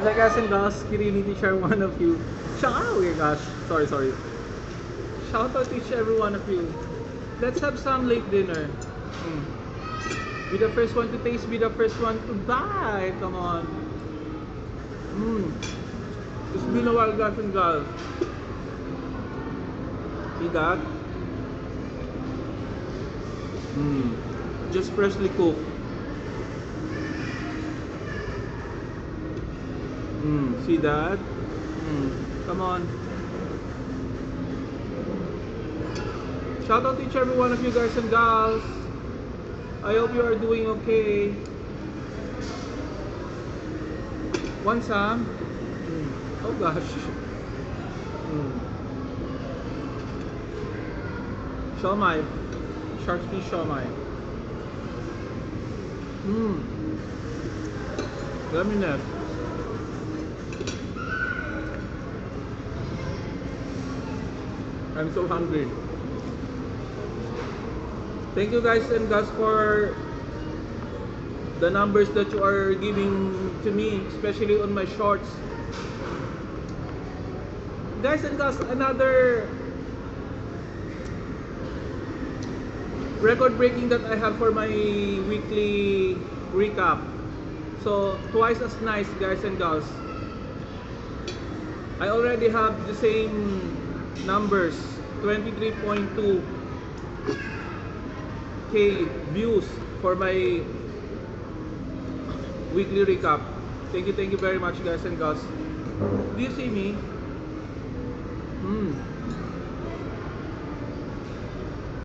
Like guys and girls, Kirini to share one of you. Oh my gosh, sorry. Shout out to each every one of you. Let's have some late dinner. Mm. Be the first one to taste, be the first one to buy. Come on. It's been a while, guys and girls. See that? Just freshly cooked. See that? Come on. Shout out to each every one of you guys and gals. I hope you are doing okay. Want some? Oh gosh. Siomai. Shark's fish siomai. Laminate. I'm so hungry. Thank you guys and gals for the numbers that you are giving to me, especially on my shorts. Guys and gals, another record breaking that I have for my weekly recap. So twice as nice, guys and gals. I already have the same numbers, 23.2k views for my weekly recap. Thank you very much, guys and gals. Do you see me?